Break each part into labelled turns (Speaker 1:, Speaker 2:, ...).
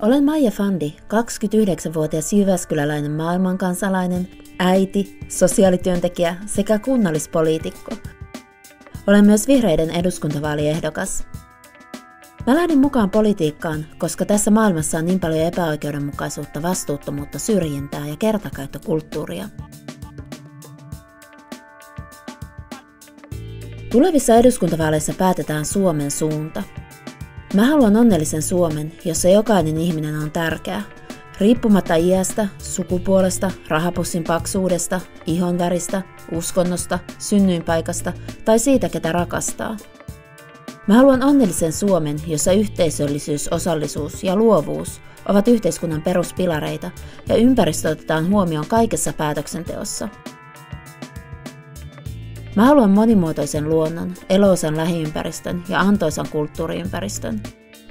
Speaker 1: Olen Maija Fandi, 29-vuotias jyväskyläläinen maailmankansalainen, äiti, sosiaalityöntekijä sekä kunnallispoliitikko. Olen myös vihreiden eduskuntavaaliehdokas. Mä lähdin mukaan politiikkaan, koska tässä maailmassa on niin paljon epäoikeudenmukaisuutta, vastuuttomuutta, syrjintää ja kertakäyttökulttuuria. Tulevissa eduskuntavaaleissa päätetään Suomen suunta. Mä haluan onnellisen Suomen, jossa jokainen ihminen on tärkeä, riippumatta iästä, sukupuolesta, rahapussin paksuudesta, ihonväristä, uskonnosta, synnyinpaikasta tai siitä, ketä rakastaa. Mä haluan onnellisen Suomen, jossa yhteisöllisyys, osallisuus ja luovuus ovat yhteiskunnan peruspilareita ja ympäristö otetaan huomioon kaikessa päätöksenteossa. Mä haluan monimuotoisen luonnon, eloisan lähiympäristön ja antoisan kulttuuriympäristön.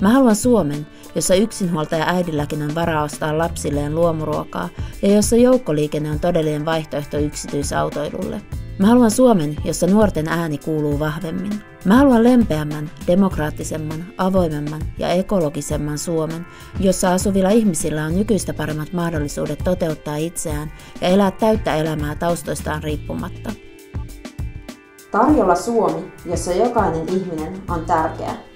Speaker 1: Mä haluan Suomen, jossa yksinhuoltaja äidilläkin on varaa ostaa lapsilleen luomuruokaa ja jossa joukkoliikenne on todellinen vaihtoehto yksityisautoilulle. Mä haluan Suomen, jossa nuorten ääni kuuluu vahvemmin. Mä haluan lempeämmän, demokraattisemman, avoimemman ja ekologisemman Suomen, jossa asuvilla ihmisillä on nykyistä paremmat mahdollisuudet toteuttaa itseään ja elää täyttä elämää taustoistaan riippumatta.
Speaker 2: Tarjolla Suomi, jossa jokainen ihminen on tärkeä.